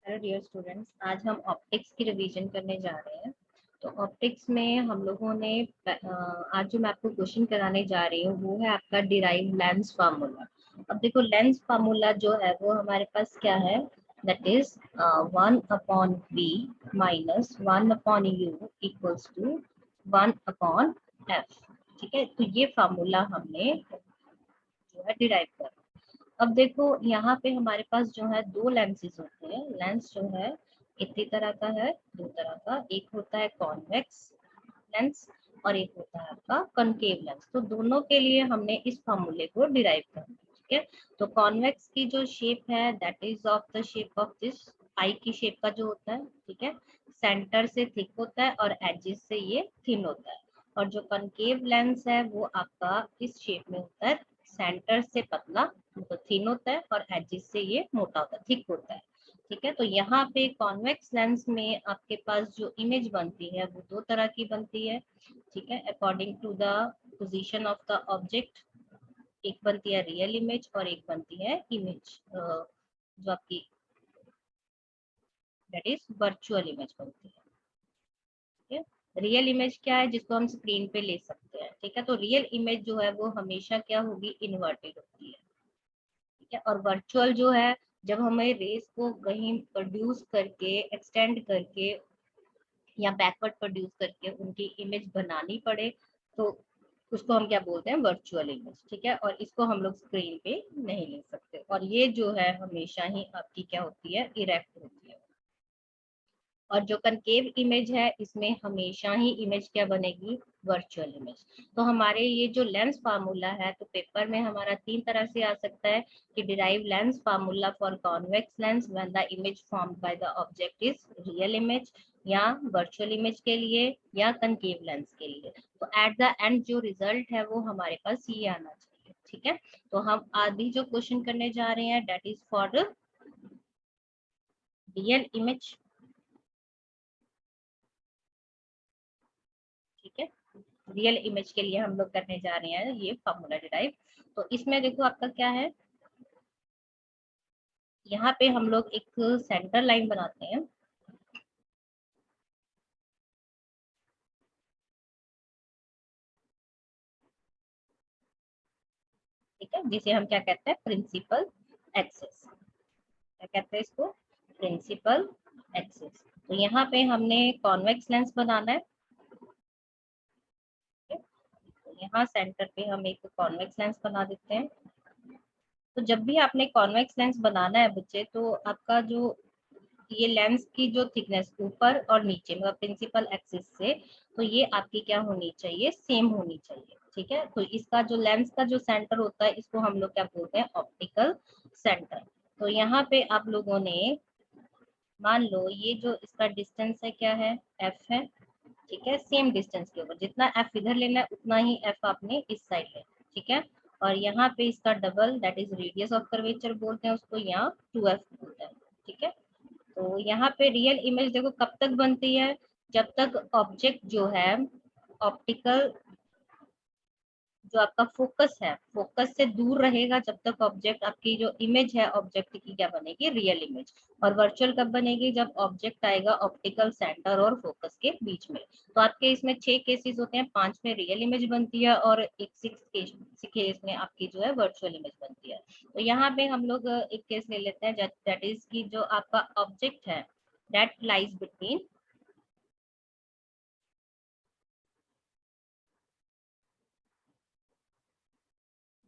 Hello dear students, आज हम optics की रिवीजन करने जा रहे हैं। तो ऑप्टिक्स में हम लोगों ने आज जो मैं आपको क्वेश्चन कराने जा रही हूँ वो है आपका डिराइव लेंस फार्मूला। अब देखो लेंस फार्मूला जो है वो हमारे पास क्या है, that is 1/v minus 1/u equals to 1/f। ठीक है, तो ये फार्मूला हमने जो है डिराइव कर। अब देखो यहाँ पे हमारे पास जो है दो लेंसेज होते हैं। लेंस जो है इतनी तरह का है, दो तरह का, एक होता है कॉन्वेक्स लेंस और एक होता है आपका कनकेव लेंस। तो दोनों के लिए हमने इस फॉर्मूले को डिराइव करना है। ठीक है, तो कॉन्वेक्स की जो शेप है that is of the shape of this I की शेप का जो होता है। ठीक है, सेंटर से थिक होता है और एजेस से ये थिन होता है। और जो कनकेव लेंस है वो आपका इस शेप में होता है, सेंटर से पतला तो थिन होता है और एजेस से ये मोटा होता है, थिक होता है। ठीक है, तो यहाँ पे कॉन्वेक्स लेंस में आपके पास जो इमेज बनती है वो दो तरह की बनती है। ठीक है, according to the position of the object. एक बनती है रियल इमेज और एक बनती है इमेज जो आपकी दैट इज वर्चुअल इमेज बनती है। ठीक है, रियल इमेज क्या है, जिसको हम स्क्रीन पे ले सकते हैं। ठीक है, तो रियल इमेज जो है वो हमेशा क्या होगी, इन्वर्टेड होती है। ठीक है, और वर्चुअल जो है, जब हमें रेस को कहीं प्रोड्यूस करके एक्सटेंड करके या बैकवर्ड प्रोड्यूस करके उनकी इमेज बनानी पड़े तो उसको हम क्या बोलते हैं, वर्चुअल इमेज। ठीक है, और इसको हम लोग स्क्रीन पे नहीं ले सकते, और ये जो है हमेशा ही आपकी क्या होती है, इरेक्ट होती है। और जो कनकेव इमेज है इसमें हमेशा ही इमेज क्या बनेगी, वर्चुअल इमेज। तो हमारे ये जो लेंस फार्मूला है, तो पेपर में हमारा तीन तरह से आ सकता है कि derive lens formula for convex lens when the image formed by the object is real image, या वर्चुअल इमेज के लिए, या कनकेव लेंस के लिए। तो एट द एंड जो रिजल्ट है वो हमारे पास ये आना चाहिए। ठीक है, तो हम अभी जो क्वेश्चन करने जा रहे हैं that is for real image. ठीक है, रियल इमेज के लिए हम लोग करने जा रहे हैं ये फॉर्मूला डिराइव। तो इसमें देखो आपका क्या है, यहाँ पे हम लोग एक सेंटर लाइन बनाते हैं। ठीक है, जिसे हम क्या कहते हैं, प्रिंसिपल एक्सिस। क्या कहते हैं इसको, प्रिंसिपल एक्सिस। तो यहाँ पे हमने कॉन्वेक्स लेंस बनाना है। तो यहाँ सेंटर पे हम एक कॉन्वेक्स लेंस बना देते हैं। तो जब भी आपने कॉन्वेक्स लेंस बनाना है बच्चे, तो आपका जो ये लेंस की जो थिकनेस ऊपर और नीचे मतलब प्रिंसिपल एक्सिस से, तो ये आपकी क्या होनी चाहिए, सेम होनी चाहिए। ठीक है, तो इसका जो लेंस का जो सेंटर होता है इसको हम लोग क्या बोलते हैं, ऑप्टिकल सेंटर। तो यहाँ पे आप लोगों ने मान लो ये जो इसका डिस्टेंस है क्या है, एफ है। ठीक है, सेम डिस्टेंस के ऊपर जितना एफ इधर लेना है उतना ही एफ आपने इस साइड लेना। ठीक है, और यहाँ पे इसका double that is radius of curvature बोलते हैं उसको, यहाँ 2f बोलते हैं। ठीक है, तो यहाँ पे रियल इमेज देखो कब तक बनती है, जब तक ऑब्जेक्ट जो है ऑप्टिकल जो आपका फोकस है, फोकस से दूर रहेगा, जब तक ऑब्जेक्ट आपकी जो इमेज है ऑब्जेक्ट की क्या बनेगी, रियल इमेज। और वर्चुअल कब बनेगी, जब ऑब्जेक्ट आएगा ऑप्टिकल सेंटर और फोकस के बीच में। तो आपके इसमें 6 केसेस होते हैं, 5 में रियल इमेज बनती है और एक 6 केस में आपकी जो है वर्चुअल इमेज बनती है। तो यहाँ पे हम लोग एक केस ले लेते हैं दैट इज की जो आपका ऑब्जेक्ट है that lies between,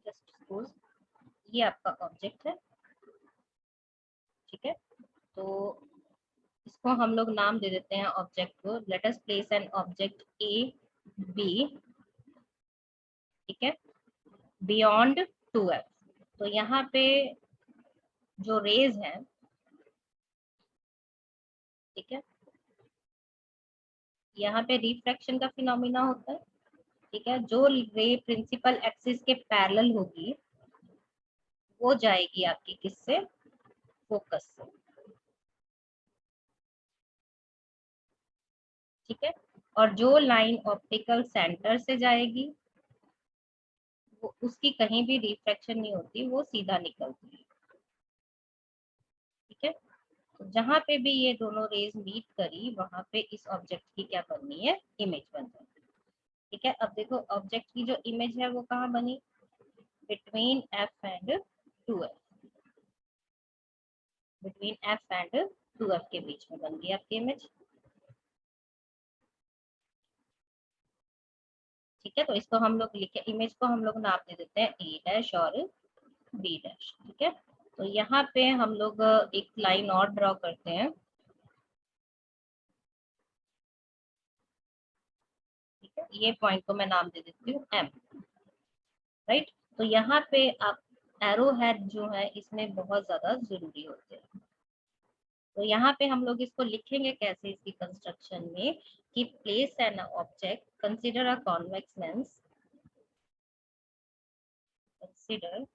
just suppose ये आपका ऑब्जेक्ट है। ठीक है, तो इसको हम लोग नाम दे देते हैं ऑब्जेक्ट को, let us place an object A B. ठीक है, बियॉन्ड 2f। तो यहाँ पे जो रेज है, ठीक है, यहाँ पे रिफ्रैक्शन का फिनोमिना होता है। ठीक है, जो रे प्रिंसिपल एक्सिस के पैरेलल होगी वो जाएगी आपकी किससे, फोकस से। ठीक है, और जो लाइन ऑप्टिकल सेंटर से जाएगी वो उसकी कहीं भी रिफ्रैक्शन नहीं होती, वो सीधा निकलती है। ठीक है, जहां पे भी ये दोनों रेज मीट करी वहां पे इस ऑब्जेक्ट की क्या बननी है, इमेज बन जाएगी। ठीक है, अब देखो ऑब्जेक्ट की जो इमेज है वो कहाँ बनी, between F and 2f, between F and 2f के बीच में बन गई आपकी इमेज। ठीक है, तो इसको हम लोग लिखे, इमेज को हम लोग नाम दे देते हैं ए डैश और बी डैश। ठीक है, तो यहाँ पे हम लोग एक लाइन और ड्रॉ करते हैं। ठीक है, ये पॉइंट को मैं नाम दे देती हूँ एम। राइट, तो यहाँ पे आप एरो हेड जो है इसमें बहुत ज्यादा जरूरी होते हैं। तो यहाँ पे हम लोग इसको लिखेंगे कैसे इसकी कंस्ट्रक्शन में, कि place an object, consider a convex lens, consider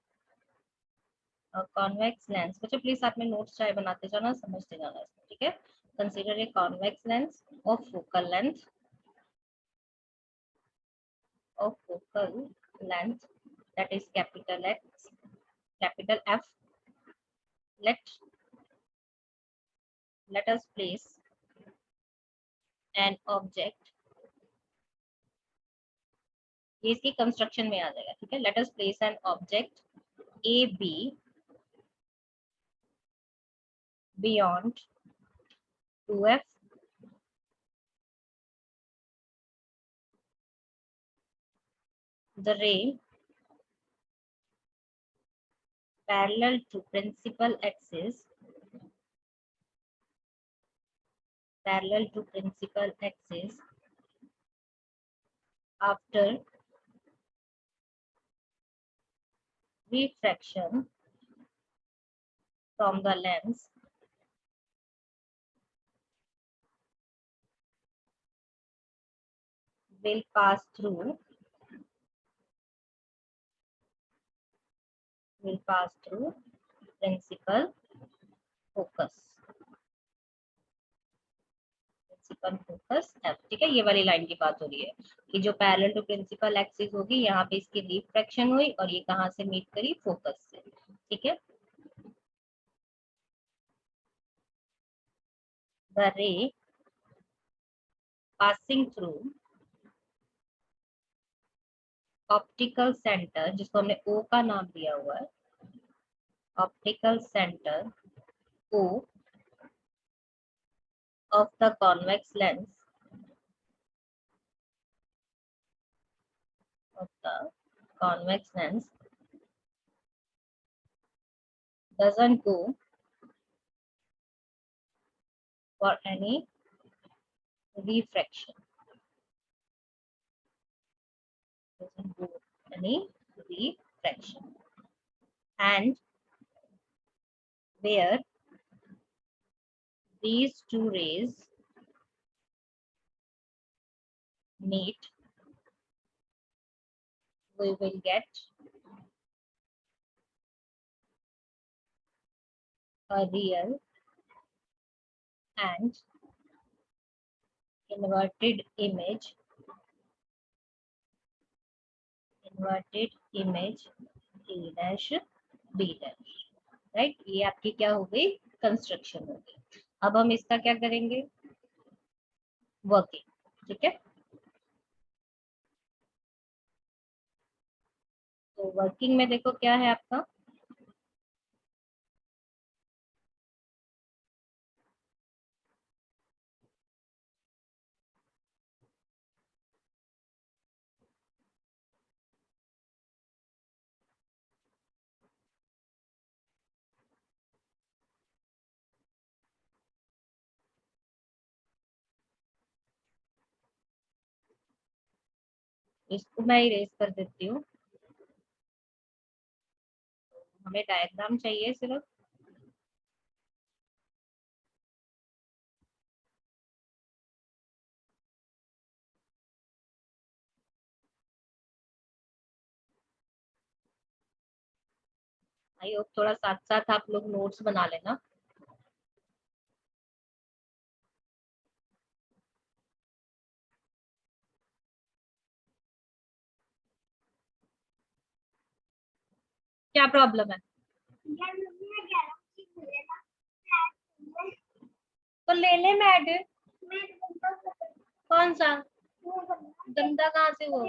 convex lens. बच्चों प्लीज साथ में नोट्स चाहे बनाते जाना, समझते जाना इसको। ठीक है, consider a convex lens of focal length, of focal length, that is capital X, capital F. Let us place an object, ये इसकी कंस्ट्रक्शन में आ जाएगा। ठीक है, let us place an object AB beyond 2F the ray parallel to principal axis, parallel to principal axis after refraction from the lens will pass through principal focus, principal focus F. ठीक है, ये वाली line की बात हो रही है कि जो पैरेलल टू प्रिंसिपल एक्सिस होगी, यहाँ पे इसकी रिफ्रैक्शन हुई और ये कहाँ से मीट करी, फोकस से। ठीक है, द रे पासिंग थ्रू ऑप्टिकल सेंटर, जिसको हमने ओ का नाम दिया हुआ है, optical centre O of the convex lens, of the convex lens doesn't go for any refraction, doesn't go any refraction, and where these two rays meet, we will get a real and inverted image, A dash B dash। Right, ये आपकी क्या हो गई, construction हो गई। अब हम इसका क्या करेंगे, वर्किंग। ठीक है, तो वर्किंग में देखो क्या है आपका, इसको मैं इरेज कर देती हूँ। हमें डायग्राम चाहिए सिर्फ, आई होप थोड़ा साथ साथ आप लोग नोट्स बना लेना। क्या प्रॉब्लम है, तो ले ले मैट। कौन सा गंदा? कहाँ से वो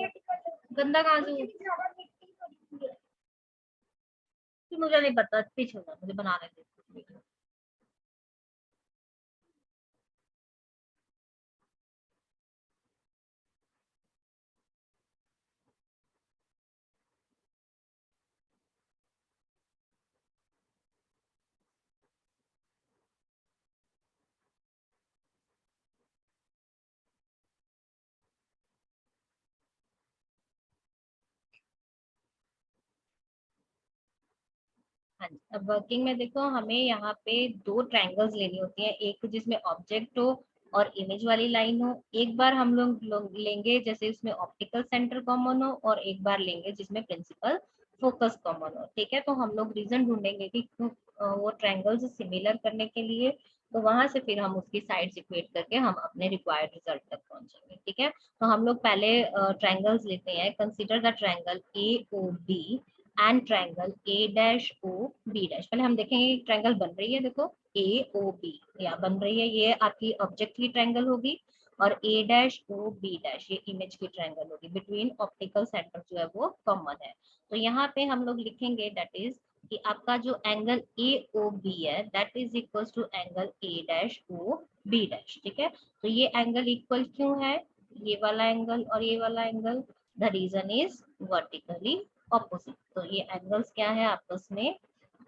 गंदा? कहाँ से वो? मुझे नहीं पता, पीछे हो, मुझे बनाने दे। हाँ जी, अब वर्किंग में देखो, हमें यहाँ पे दो ट्रायंगल्स लेनी होती हैं, एक जिसमें ऑब्जेक्ट हो और इमेज वाली लाइन हो। एक बार हम लोग लेंगे जैसे इसमें ऑप्टिकल सेंटर कॉमन हो, और एक बार लेंगे जिसमें प्रिंसिपल फोकस कॉमन हो। ठीक है, तो हम लोग रीजन ढूंढेंगे कि वो ट्रायंगल्स सिमिलर करने के लिए, तो वहां से फिर हम उसकी साइड्स इक्वेट करके हम अपने रिक्वायर्ड रिजल्ट तक पहुंचेंगे। ठीक है, तो हम लोग पहले ट्रायंगल्स लेते हैं। Consider the triangle A O B and triangle A dash O B dash. पहले हम देखेंगे ट्रायंगल बन रही है, देखो ए ओ बी या बन रही है, ये आपकी ऑब्जेक्ट की ट्रायंगल होगी, और ए डैश ओ बी डैश ये इमेज की ट्रायंगल होगी। बिटवीन ऑप्टिकल सेंटर जो है वो कॉमन है। तो यहाँ पे हम लोग लिखेंगे दैट इज कि आपका जो एंगल ए ओ बी है that is equal to angle A dash O B dash. ठीक है, तो ये एंगल इक्वल क्यों है, ये वाला एंगल और ये वाला angle? The reason is vertically opposite. तो ये एंगल्स क्या है, आपस में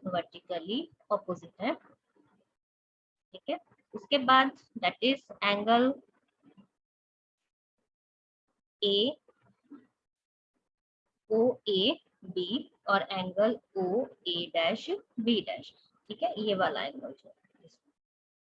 वर्टिकली ऑपोजिट है। ठीक है, उसके बाद that is angle A O A B और angle O A dash B dash. ठीक है, ये वाला एंगल जो है,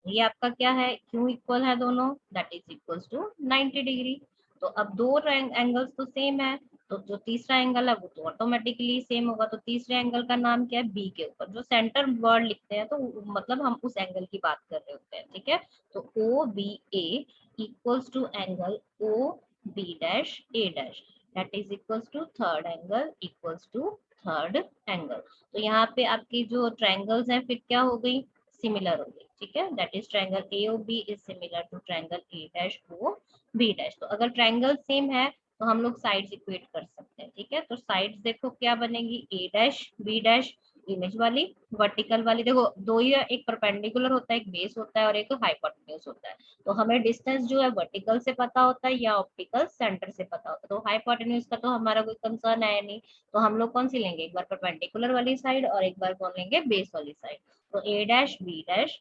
ये आपका क्या है, क्यों इक्वल है दोनों? That is equals to 90 degree. तो अब दो एंगल्स तो सेम है, तो जो तीसरा एंगल है वो तो ऑटोमेटिकली सेम होगा। तो तीसरे एंगल का नाम क्या है, बी के ऊपर जो सेंटर वर्ड लिखते हैं, तो मतलब हम उस एंगल की बात कर रहे होते हैं। ठीक है, तो O B A equals to angle O B dash A dash, that is equals to third angle equals to third angle. तो यहाँ पे आपकी जो ट्रायंगल्स हैं फिर क्या हो गई, सिमिलर हो गई। ठीक है, that is triangle AOB is similar to triangle A dash O B dash. तो अगर ट्रायंगल सेम है तो हम लोग साइड्स इक्वेट कर सकते हैं। ठीक है, तो साइड्स देखो क्या बनेगी, A dash B dash image वाली, वर्टिकल वाली। देखो दो ही है, एक परपेंडिकुलर होता है, एक बेस होता है, और एक हाइपोटेन्यूज होता है। तो हमें डिस्टेंस जो है वर्टिकल से पता होता है या ऑप्टिकल सेंटर से पता होता है। तो हाइपोटेन्यूज का तो हमारा कोई कंसर्न है नहीं, तो हम लोग कौन सी लेंगे, एक बार परपेंडिकुलर वाली साइड और एक बार कौन लेंगे, बेस वाली साइड। तो A dash B dash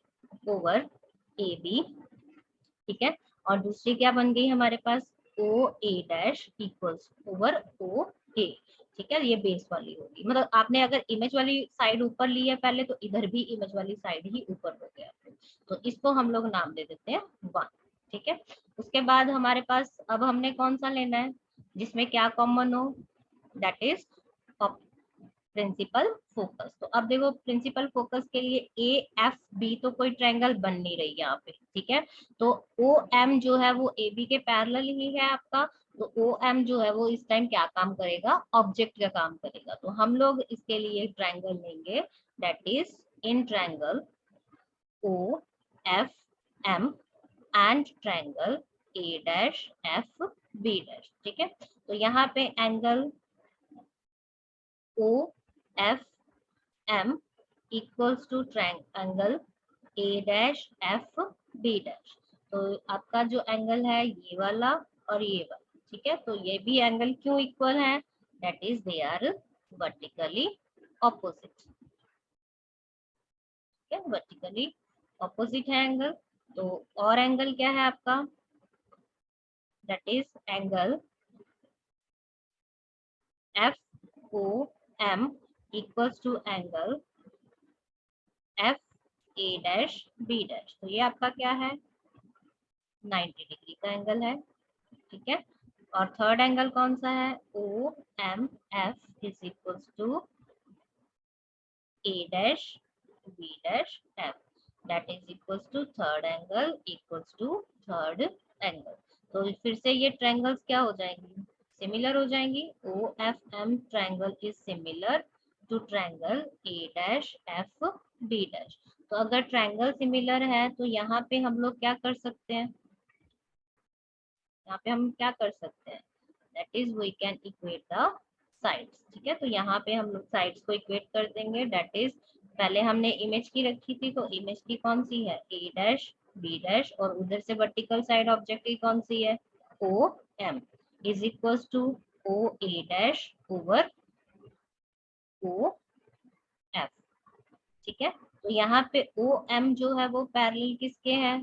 over A B. ठीक है, और दूसरी क्या बन गई हमारे पास, O A dash equals over O A. ठीक है, ये बेस वाली होगी, मतलब आपने अगर इमेज वाली साइड ऊपर ली है पहले, तो इधर भी इमेज वाली साइड ही ऊपर हो गया। तो इसको हम लोग नाम दे देते हैं 1। ठीक है, उसके बाद हमारे पास अब हमने कौन सा लेना है जिसमें क्या कॉमन हो, दैट इज प्रिंसिपल फोकस। तो अब देखो प्रिंसिपल फोकस के लिए ए एफ बी तो कोई ट्रायंगल बन नहीं रही यहाँ पे। ठीक है, तो ओ एम जो है वो ए बी के पैरेलल ही है आपका। तो ओ एम जो है वो इस टाइम क्या काम करेगा, ऑब्जेक्ट का काम करेगा। तो हम लोग इसके लिए ट्रायंगल लेंगे that is in triangle O F M and triangle A dash F B dash. ठीक है, तो यहाँ पे angle O F M equals to triangle A dash F B dash. तो आपका जो एंगल है ये वाला और ये वाला। ठीक है, तो ये भी एंगल क्यों इक्वल है, that is they are vertically opposite. ठीक है, वर्टिकली ऑपोजिट है एंगल। तो और एंगल क्या है आपका, that is angle F O M equals to angle F A dash B dash. तो ये आपका क्या है, 90 डिग्री का एंगल है। ठीक है, और थर्ड एंगल कौन सा है, O M F is equals to A dash B dash F, that is equals to third angle equals to third angle. तो फिर से ये ट्रायंगल्स क्या हो जाएंगी, सिमिलर हो जाएंगी। O F M triangle is similar to triangle A dash F B dash. तो अगर ट्रायंगल सिमिलर है तो यहाँ पे हम लोग क्या कर सकते हैं, यहाँ पे हम क्या कर सकते हैं, that is we can equate the sides. ठीक है, तो यहाँ पे हम लोग साइड्स को इक्वेट कर देंगे। दैट इज पहले हमने इमेज की रखी थी, तो इमेज की कौन सी है, ए डैश बी डैश, और उधर से वर्टिकल साइड ऑब्जेक्ट की कौन सी है, O M, is equals to O A dash over O F. ठीक है, तो यहाँ पे ओ एम जो है वो पैरेलल किसके है,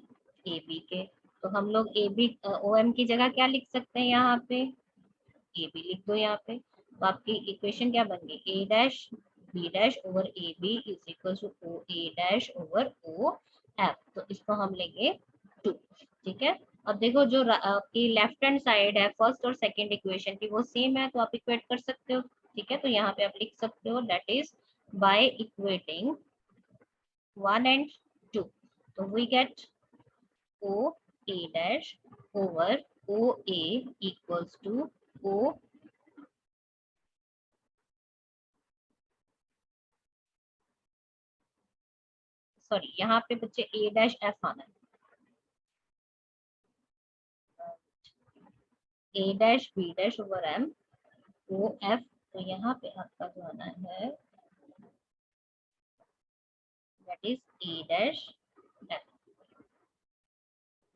ए बी के। तो हम लोग ए बी ओ एम की जगह क्या लिख सकते हैं, यहाँ पे ए बी लिख दो यहाँ पे। तो आपकी इक्वेशन क्या बन गई, A dash B dash over A B is equal to O A dash over O F. तो इसको हम लेंगे 2। ठीक है, अब देखो जो आपकी लेफ्ट हैंड साइड है फर्स्ट और सेकंड इक्वेशन की वो सेम है, तो आप इक्वेट कर सकते हो। ठीक है, तो यहाँ पे आप लिख सकते हो that is by equating 1 and 2, so we get O A dash over O A equals to O, sorry यहाँ पे बच्चे A dash F आना है, A dash B dash over M O F। तो यहाँ पे आपका जो आना है that is A dash F।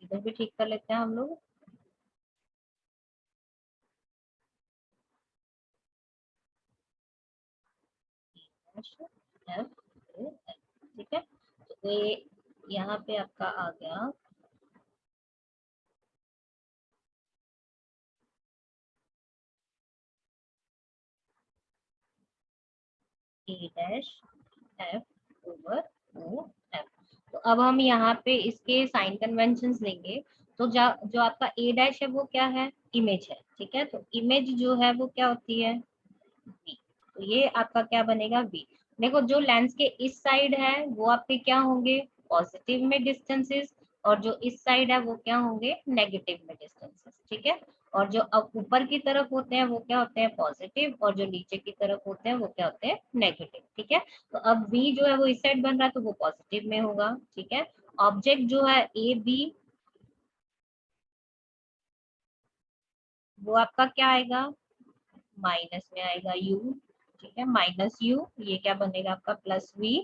इधर भी ठीक कर लेते हैं हम लोग, dash F O F। ठीक है, तो ये यहाँ पे आपका आ गया A dash F over O F। तो अब हम यहाँ पे इसके साइन कन्वेंशंस लेंगे। तो जो आपका ए डैश है वो क्या है, इमेज है। ठीक है, तो इमेज जो है वो क्या होती है, V। तो ये आपका क्या बनेगा, V। देखो जो लेंस के इस साइड है वो आपके क्या होंगे, पॉजिटिव में डिस्टेंसेस, और जो इस साइड है वो क्या होंगे, नेगेटिव में डिस्टेंसेस। ठीक है, और जो अब ऊपर की तरफ होते हैं वो क्या होते हैं, पॉजिटिव, और जो नीचे की तरफ होते हैं वो क्या होते हैं, नेगेटिव। ठीक है, तो अब V जो है वो इस साइड बन रहा है तो वो पॉजिटिव में होगा। ठीक है, ऑब्जेक्ट जो है ए बी वो आपका क्या आएगा, माइनस में आएगा U। ठीक है, माइनस U, ये क्या बनेगा आपका प्लस V।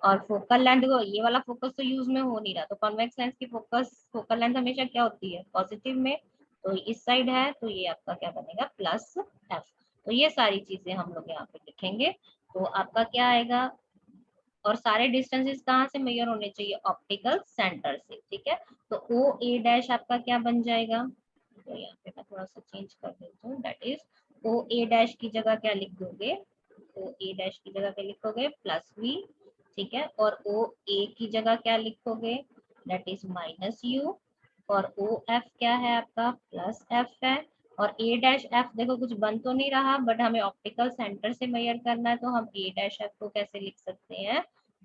और फोकल लेंथ को, ये वाला फोकस तो यूज में हो नहीं रहा, तो कॉन्वेक्स लेंस की फोकल लेंथ हमेशा क्या होती है, पॉजिटिव में। तो इस साइड है तो ये आपका क्या बनेगा, प्लस F। तो ये सारी चीजें हम लोग यहाँ पे लिखेंगे। तो आपका क्या आएगा, और सारे डिस्टेंसेस कहाँ से मेजर होने चाहिए, ऑप्टिकल सेंटर से। ठीक है, तो ओ ए डैश आपका क्या बन जाएगा, तो यहाँ पे मैं थोड़ा सा चेंज कर देती हूँ, that is O A dash की जगह क्या लिख दोगे, ओ ए डैश की जगह क्या लिखोगे, प्लस V। ठीक है, और ओ ए की जगह क्या लिखोगे, दैट इज माइनस U। और ओ एफ क्या है आपका, प्लस F है। और ए डैश एफ देखो कुछ बन तो नहीं रहा, बट हमें ऑप्टिकल सेंटर से मेजर करना है, तो हम ए डैश एफ को कैसे लिख सकते हैं,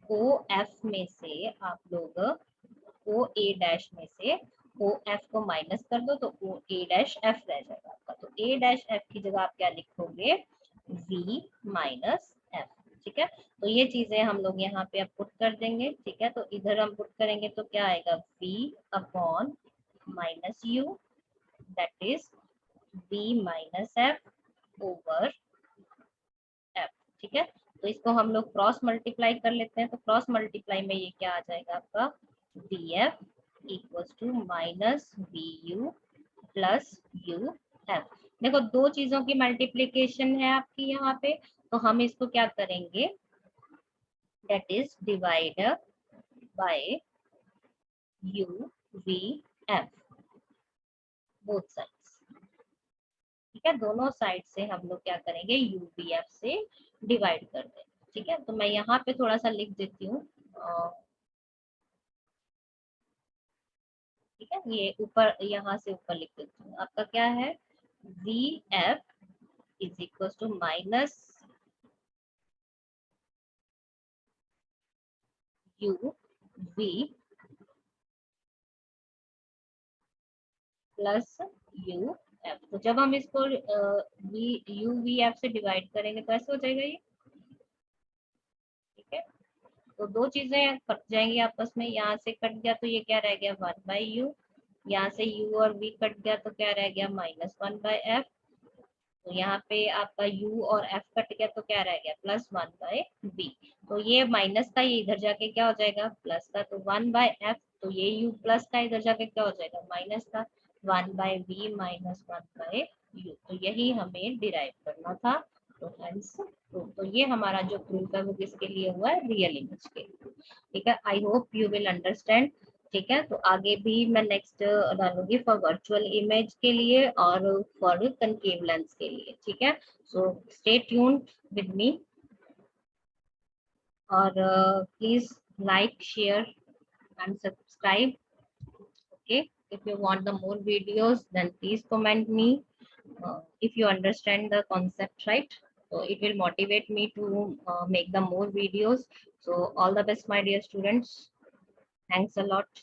ओ एफ में से आप लोग ओ ए डैश में से ओ एफ को माइनस कर दो, तो ओ ए डैश एफ रह जाएगा आपका। तो ए डैश एफ की जगह आप क्या लिखोगे, वी माइनस एफ। ठीक है, तो ये चीजें हम लोग यहाँ पे अब पुट कर देंगे। ठीक है, तो इधर हम पुट करेंगे तो क्या आएगा, V upon minus U, that is V minus F over F. ठीक है, तो इसको हम लोग क्रॉस मल्टीप्लाई कर लेते हैं, तो क्रॉस मल्टीप्लाई में ये क्या आ जाएगा आपका, V F equals to minus V U plus U F. देखो दो चीजों की मल्टीप्लीकेशन है आपकी यहाँ पे, तो हम इसको क्या करेंगे, that is divide by you V F, both sides. ठीक है, दोनों साइड से हम लोग क्या करेंगे, यू वी एफ से डिवाइड कर देंगे। ठीक है, तो मैं यहाँ पे थोड़ा सा लिख देती हूँ। ठीक है, ये ऊपर यहाँ से ऊपर लिख देती हूँ, आपका क्या है, V F is equal to minus U V plus U F. तो जब हम इसको वी यू वी एफ से डिवाइड करेंगे तो ऐसे हो जाएगा ये। ठीक है, तो दो चीजें कट जाएंगी आपस में, यहाँ से कट गया तो ये क्या रह गया 1/u, यहाँ से u और v कट गया तो क्या रह गया -1/f, तो यहाँ पे आपका u और f कट गया तो क्या रह गया +1/b। तो ये माइनस का ये इधर जाके क्या हो जाएगा प्लस का, तो 1/f, तो ये u प्लस का इधर जाके क्या हो जाएगा माइनस का, 1/b माइनस 1/u। तो यही हमें डिराइव करना था। तो हेंस प्रूफ, तो ये हमारा जो प्रूफ है वो किसके लिए हुआ है, रियल इमेज के लिए। ठीक है, I hope you will understand. ठीक है, तो आगे भी मैं नेक्स्ट डालूंगी फॉर वर्चुअल इमेज के लिए और फॉर कनकेव लेंस के लिए। ठीक है, so stay tuned with me, और please like share and subscribe. Okay, if you want the more videos then please comment me, if you understand the concept, right? So it will motivate me to make the more videos. So all the best my dear students, thanks a lot.